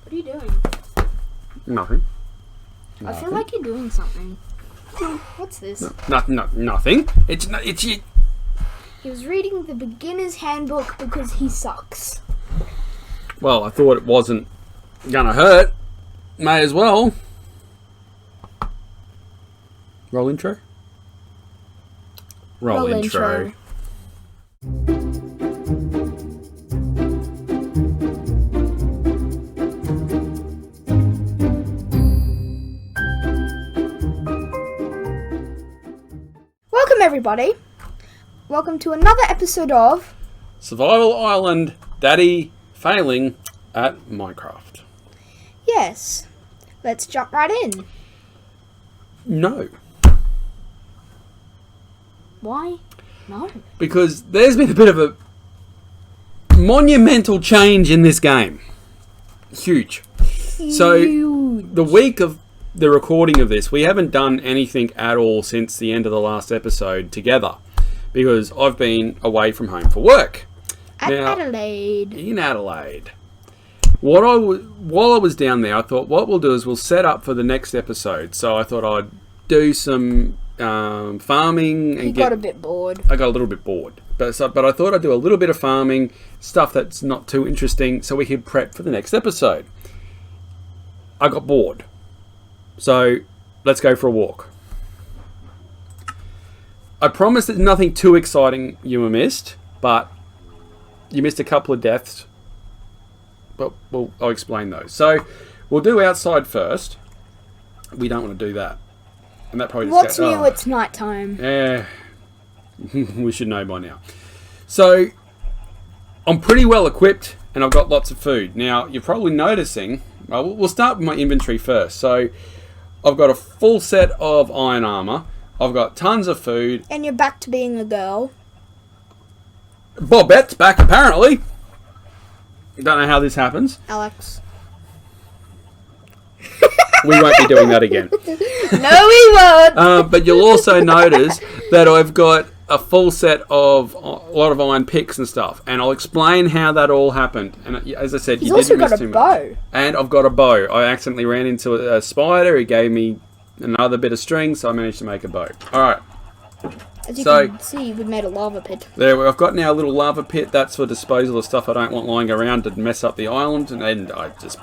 What are you doing? Nothing. I feel like you're doing something. What's this? Nothing. It's you. He was reading the beginner's handbook because he sucks. Well, I thought it wasn't gonna hurt. May as well. Roll intro. Roll intro. Welcome everybody. Welcome to another episode of Survival Island Daddy failing at Minecraft. Yes. Let's jump right in. No. Why? No. Because there's been a bit of a monumental change in this game. Huge. So, the week of the recording of this, we haven't done anything at all since the end of the last episode together. Because I've been away from home for work. Adelaide. In Adelaide. While I was down there, I thought what we'll do is we'll set up for the next episode. So I thought I'd do some farming. And got a bit bored. I got a little bit bored. But I thought I'd do a little bit of farming, stuff that's not too interesting, so we could prep for the next episode. I got bored. So let's go for a walk. I promise that nothing too exciting you missed, but you missed a couple of deaths. But I'll explain those. So we'll do outside first. We don't want to do that. And that probably What's new? It's nighttime. Yeah, we should know by now. So I'm pretty well equipped, and I've got lots of food. Now you're probably noticing. We'll start with my inventory first. So I've got a full set of iron armor. I've got tons of food. And you're back to being a girl. Bobette's back apparently. Don't know how this happens. Alex. We won't be doing that again. No, we won't. But you'll also notice that I've got a full set of a lot of iron picks and stuff, and I'll explain how that all happened. And as I said, He's you also didn't miss got a too bow. much. And I've got a bow. I accidentally ran into a spider. He gave me another bit of string, so I managed to make a bow. All right. As you can see, we've made a lava pit. There, I've got now a little lava pit. That's for disposal of stuff I don't want lying around to mess up the island, and I just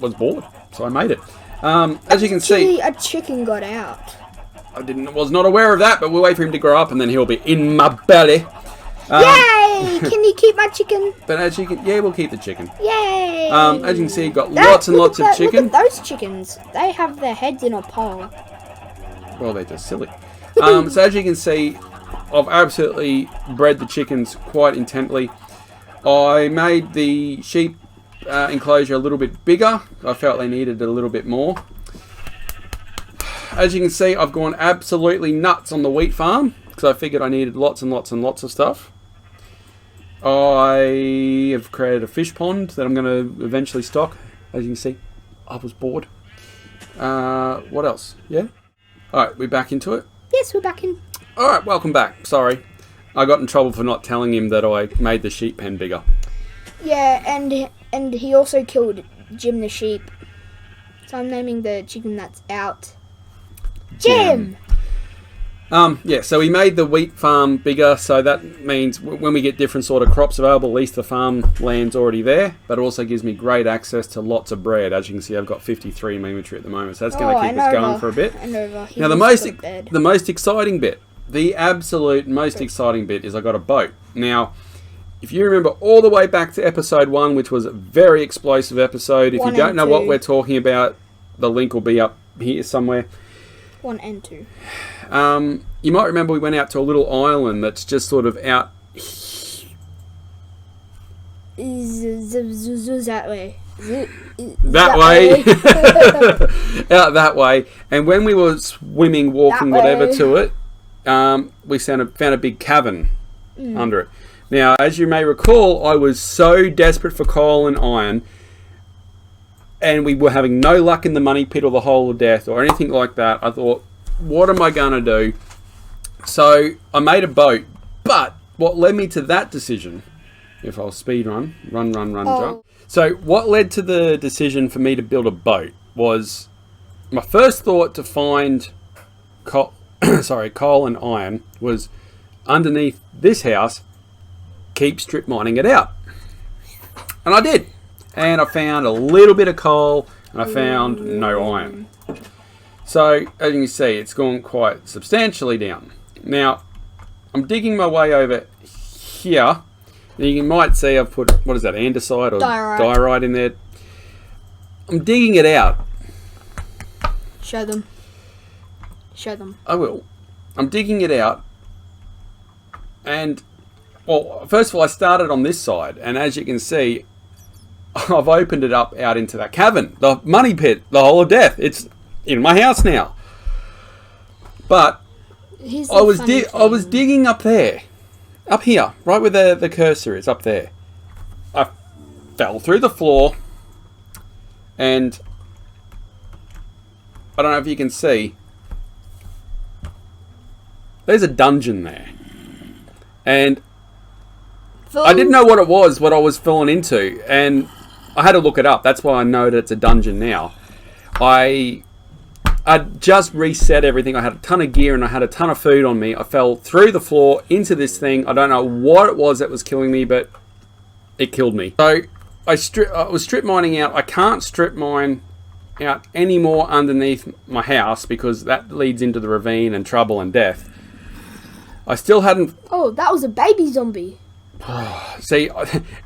was bored, so I made it. As you can see, a chicken got out. was not aware of that, but we'll wait for him to grow up, and then he'll be in my belly. Yay! Can you keep my chicken? But as you can, yeah, we'll keep the chicken. Yay! As you can see, you've got lots and lots of chicken. Look at those chickens. They have their heads in a pile. Well, they're just silly. So as you can see, I've absolutely bred the chickens quite intently. I made the sheep enclosure a little bit bigger. I felt they needed a little bit more. As you can see, I've gone absolutely nuts on the wheat farm because I figured I needed lots and lots and lots of stuff. I have created a fish pond that I'm going to eventually stock. As you can see, I was bored. What else? Yeah? Alright, we're back into it. Yes, we're back in. Alright, welcome back. Sorry. I got in trouble for not telling him that I made the sheep pen bigger. Yeah, and he also killed Jim the sheep. So I'm naming the chicken that's out Jim! Yeah, so we made the wheat farm bigger, so that means when we get different sort of crops available, at least the farmland's already there, but it also gives me great access to lots of bread. As you can see, I've got 53 in my inventory at the moment, so that's going to keep us going for a bit. Now, the most exciting bit, the absolute most exciting bit is I got a boat. Now, if you remember all the way back to episode 1, which was a very explosive episode, if you don't know what we're talking about, the link will be up here somewhere. 1 and 2. You might remember we went out to a little island that's just sort of out that way. Out that way. And when we were swimming, walking, whatever to it, we found a big cavern under it. Now, as you may recall, I was so desperate for coal and iron, and we were having no luck in the money pit or the hole of death or anything like that. I thought, what am I going to do? So I made a boat, but what led me to that decision if I'll speed run, jump. Oh. So what led to the decision for me to build a boat was my first thought to find coal and iron was underneath this house, keep strip mining it out. And I did. And I found a little bit of coal and I found no iron. So as you can see, it's gone quite substantially down. Now, I'm digging my way over here. And you might see I've put, what is that, andesite or diorite in there. I'm digging it out. Show them. Show them. I will. I'm digging it out. And, well, first of all, I started on this side. And as you can see, I've opened it up out into that cavern. The money pit, the hole of death. It's in my house now. But I was digging up there. Up here, right where the cursor is, up there. I fell through the floor. And I don't know if you can see. There's a dungeon there. And I didn't know what it was, what I was falling into. And I had to look it up. That's why I know that it's a dungeon now. I just reset everything. I had a ton of gear and I had a ton of food on me. I fell through the floor into this thing. I don't know what it was that was killing me, but it killed me. So I was strip mining out. I can't strip mine out any more underneath my house because that leads into the ravine and trouble and death. I still hadn't... Oh, that was a baby zombie. See,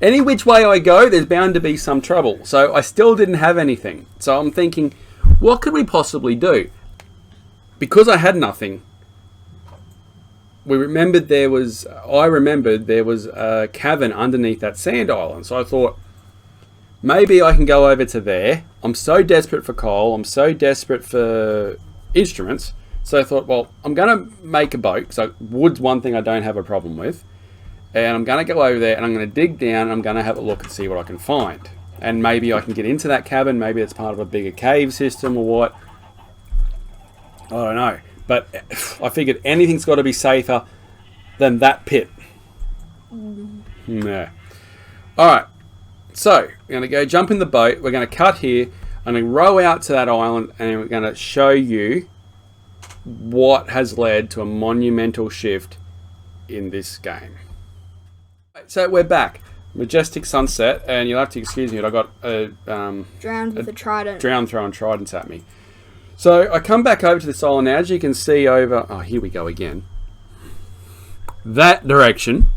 any which way I go, there's bound to be some trouble. So I still didn't have anything. So I'm thinking, what could we possibly do? Because I had nothing, I remembered there was a cavern underneath that sand island. So I thought, maybe I can go over to there. I'm so desperate for coal. I'm so desperate for instruments. So I thought, well, I'm going to make a boat. So wood's one thing I don't have a problem with. And I'm going to go over there and I'm going to dig down and I'm going to have a look and see what I can find. And maybe I can get into that cabin. Maybe it's part of a bigger cave system or what. I don't know. But I figured anything's got to be safer than that pit. Yeah. Alright. So, we're going to go jump in the boat. We're going to cut here. I'm going to row out to that island and we're going to show you what has led to a monumental shift in this game. So we're back. Majestic sunset, and you'll have to excuse me, but I got a drowned with a trident. Drowned throwing tridents at me. So I come back over to this island now. As you can see over, oh, here we go again. That direction.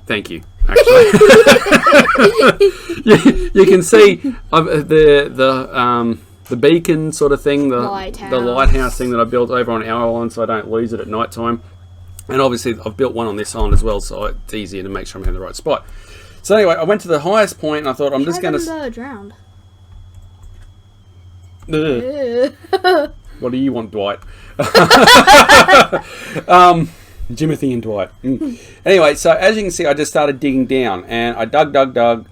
Thank you. Actually, you can see the beacon sort of thing, the lighthouse thing that I built over on our island, so I don't lose it at night time. And obviously I've built one on this island as well, so it's easier to make sure I'm in the right spot. So anyway, I went to the highest point and I thought I'm just going to... drowned. What do you want, Dwight? Jimothy and Dwight. Anyway, so as you can see, I just started digging down and I dug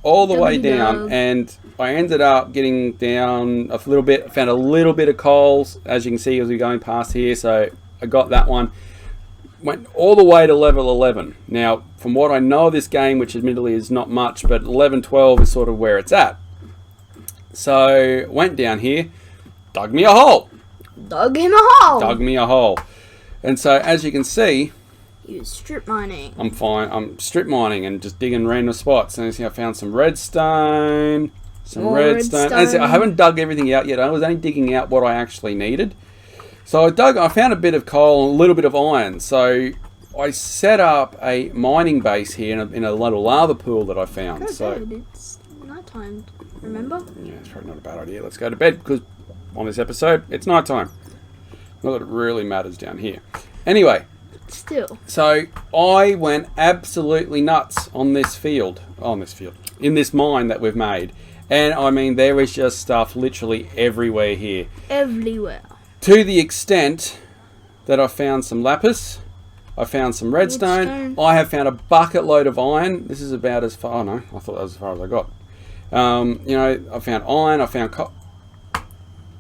all the way down, and I ended up getting down a little bit, found a little bit of coals, as you can see as we're going past here, so I got that one. Went all the way to level 11. Now, from what I know of this game, which admittedly is not much, but 11, 12 is sort of where it's at. So, went down here, dug me a hole. Dug him a hole. Dug me a hole. And so, as you can see, he was strip mining. I'm fine. I'm strip mining and just digging random spots. And you see, I found some redstone. Some redstone. And I haven't dug everything out yet. I was only digging out what I actually needed. So I found a bit of coal and a little bit of iron. So I set up a mining base here in a little lava pool that I found. It's night time, remember? Yeah, it's probably not a bad idea. Let's go to bed because on this episode, it's night time. Not that it really matters down here. Anyway. Still. So I went absolutely nuts on this field. In this mine that we've made. And I mean, there is just stuff literally everywhere here. Everywhere. To the extent that I found some lapis, I found some redstone, I have found a bucket load of iron. This is about as far, no, I thought that was as far as I got. You know, I found iron, I found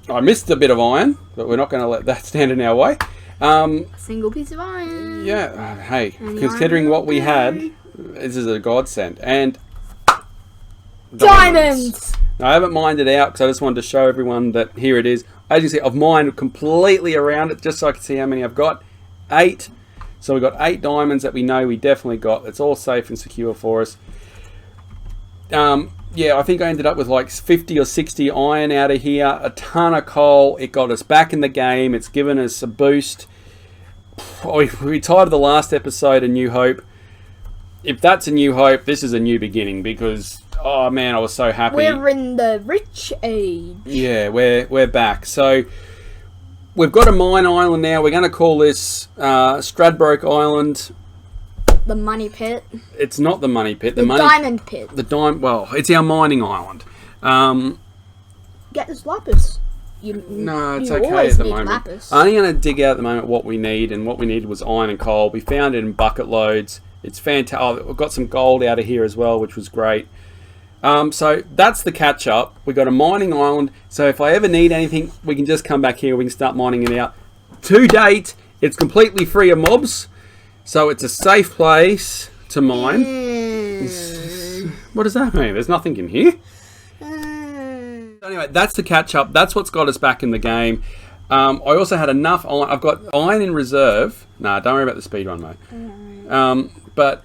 I missed a bit of iron, but we're not going to let that stand in our way. A single piece of iron. Yeah, hey, And the considering iron what we had, okay. this is a godsend. And Diamonds! Now, I haven't mined it out because I just wanted to show everyone that here it is. As you see, I've mined completely around it just so I can see how many I've got. 8. So we've got 8 diamonds that we know we definitely got. It's all safe and secure for us. Yeah, I think I ended up with like 50 or 60 iron out of here. A ton of coal. It got us back in the game. It's given us a boost. We titled the last episode A New Hope. If that's a new hope, this is a new beginning because, oh man, I was so happy. We're in the rich age. Yeah, we're back. So we've got a mine island now. We're going to call this Stradbroke Island. The money pit. It's not the money pit. The diamond pit. Well, it's our mining island. Get this lapis. No, it's you okay always at the need moment. lapis. I'm only going to dig out at the moment what we need, and what we needed was iron and coal. We found it in bucket loads. It's fantastic. Oh, we've got some gold out of here as well, which was great. So that's the catch up. We've got a mining island. So if I ever need anything, we can just come back here. We can start mining it out. To date, it's completely free of mobs. So it's a safe place to mine. What does that mean? There's nothing in here. Anyway, that's the catch up. That's what's got us back in the game. I also had enough iron. I've got iron in reserve. Nah, don't worry about the speed run, mate. But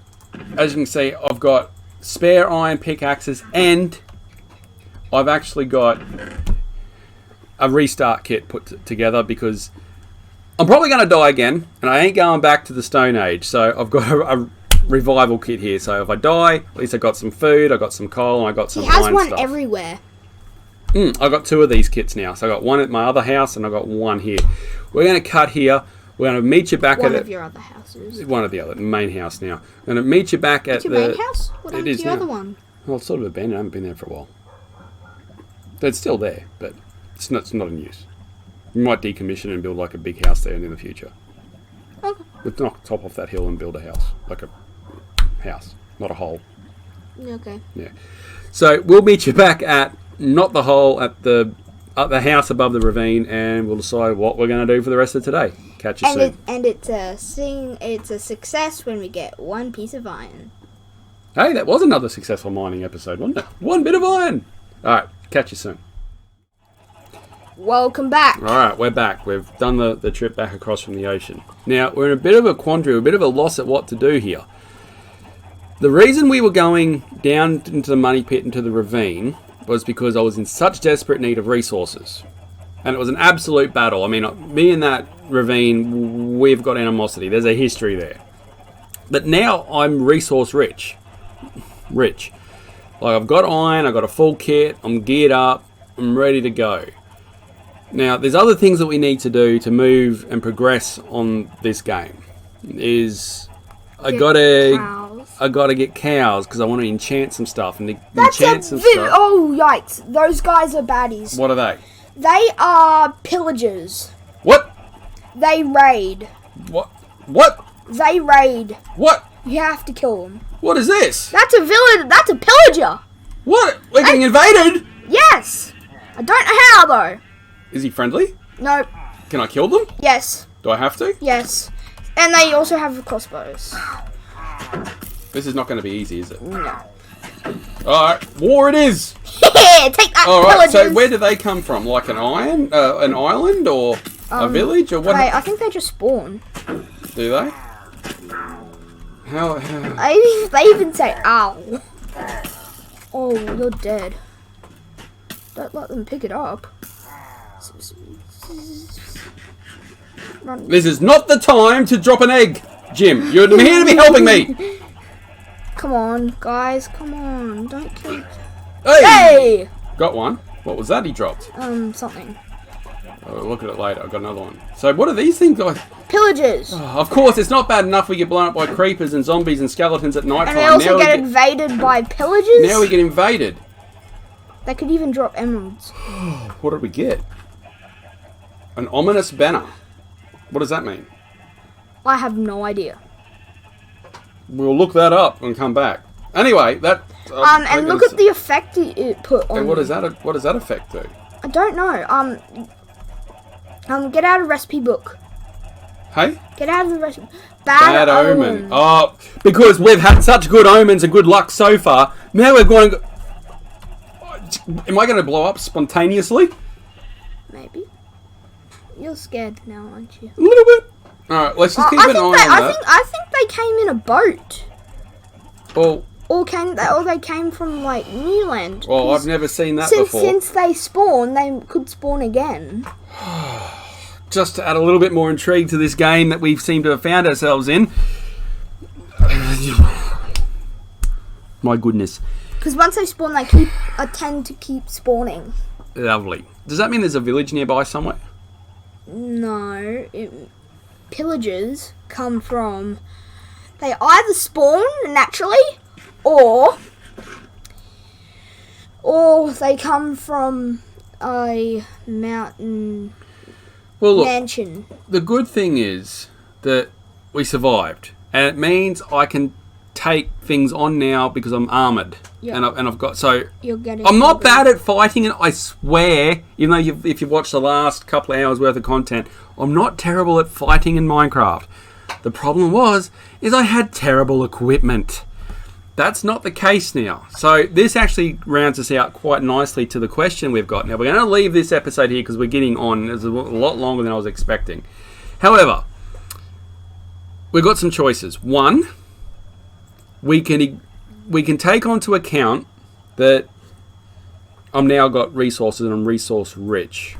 as you can see, I've got spare iron pickaxes, and I've actually got a restart kit put together because I'm probably going to die again, and I ain't going back to the Stone Age. So I've got a revival kit here. So if I die, at least I got some food, I got some coal, and I got some He has iron one stuff. everywhere. I got 2 of these kits now. So I got one at my other house, and I got one here. We're going to cut here. We're going to meet you back One at of your other houses. one of the other main house now. I'm going to meet you back at Your the main house? What It happened is to your now. other one? Well, it's sort of abandoned. I haven't been there for a while. It's still there, but it's not in use. We might decommission it and build like a big house there in the future. Okay. We'd knock top off that hill and build a house, like a house, not a hole. Okay. Yeah. So we'll meet you back at not the hole, at the house above the ravine, and we'll decide what we're going to do for the rest of today. Catch you soon. It's a success when we get 1 piece of iron. Hey, that was another successful mining episode, wasn't it? 1 bit of iron. All right, catch you soon. Welcome back. All right, we're back. We've done the trip back across from the ocean. Now, we're in a bit of a quandary, a bit of a loss at what to do here. The reason we were going down into the money pit, into the ravine, was because I was in such desperate need of resources. And it was an absolute battle. I mean, me and that ravine, we've got animosity. There's a history there. But now I'm resource rich. Like, I've got iron, I've got a full kit, I'm geared up, I'm ready to go. Now, there's other things that we need to do to move and progress on this game. I gotta get cows because I want to enchant some stuff and enchant some stuff. Oh yikes! Those guys are baddies. What are they? They are pillagers. What? They raid. What? They raid. What? You have to kill them. What is this? That's a villain. That's a pillager. What? We're getting invaded? Yes. I don't know how though. Is he friendly? No. Can I kill them? Yes. Do I have to? Yes. And they also have crossbows. This is not going to be easy, is it? No. Alright, war it is! Yeah, take that, Alright, so pillagers. where do they come from? Like an island, or a village, or what? I think they just spawn. Do they? How? They even say ow. Oh, you're dead. Don't let them pick it up. Run. This is not the time to drop an egg, Jim. You're here to be helping me. Come on, guys. Come on. Don't kill. Hey! Hey! Got one. What was that he dropped? Something. I'll look at it later. I've got another one. So what are these things, guys? Pillagers. Oh, of course, it's not bad enough we get blown up by creepers and zombies and skeletons at night And time. they also get invaded by pillagers. Now we get invaded. They could even drop emeralds. What did we get? An ominous banner. What does that mean? I have no idea. We'll look that up and come back. Anyway, that. And look at the effect it put on. And what does that? What does that effect do? I don't know. Get out a recipe book. Hey? Get out of the restaurant. Bad omen. Oh, because we've had such good omens and good luck so far. Now we're going to... Am I going to blow up spontaneously? Maybe. You're scared now, aren't you? A little bit. Alright, let's just keep an eye on that. I think they came in a boat. Well, Or they came from, like, Newland. well, I've never seen that before. Since they spawn, they could spawn again. Just to add a little bit more intrigue to this game that we seem to have found ourselves in. My goodness. Because once they spawn, they tend to keep spawning. Lovely. Does that mean there's a village nearby somewhere? No. Pillagers come from... They either spawn naturally, or they come from a mountain mansion. The good thing is that we survived, and it means I can take things on now because I'm armoured, and I've got I'm not bad at fighting, and I swear, even though if you've watched the last couple of hours worth of content, I'm not terrible at fighting in Minecraft. The problem is I had terrible equipment. That's not the case now. So this actually rounds us out quite nicely to the question we've got. Now we're going to leave this episode here because we're getting on. It's a lot longer than I was expecting. However, we've got some choices. One, we can take onto account that I'm now got resources and I'm resource rich.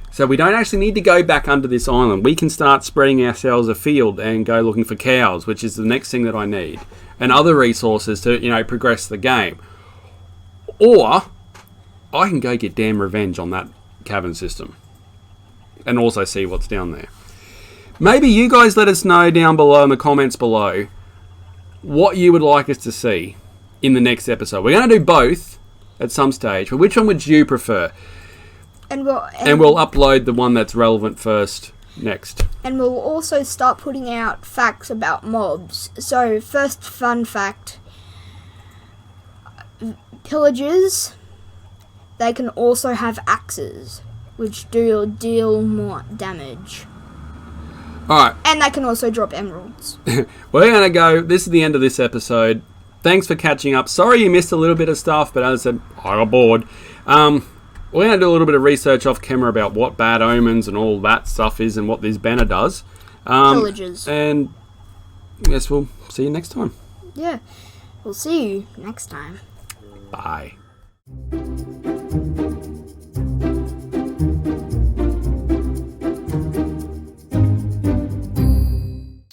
So we don't actually need to go back under this island. We can start spreading ourselves afield and go looking for cows, which is the next thing that I need, and other resources to progress the game. Or I can go get damn revenge on that cavern system and also see what's down there. Maybe you guys let us know down below in the comments below what you would like us to see in the next episode. We're going to do both at some stage, but which one would you prefer? And we'll upload the one that's relevant first next. And we'll also start putting out facts about mobs. So, first fun fact. Pillagers, they can also have axes, which do deal more damage. Alright. And they can also drop emeralds. We're going to go. This is the end of this episode. Thanks for catching up. Sorry you missed a little bit of stuff, but as I said, I got bored. We're going to do a little bit of research off camera about what bad omens and all that stuff is and what this banner does. Pillagers. And I guess we'll see you next time. Yeah. We'll see you next time. Bye.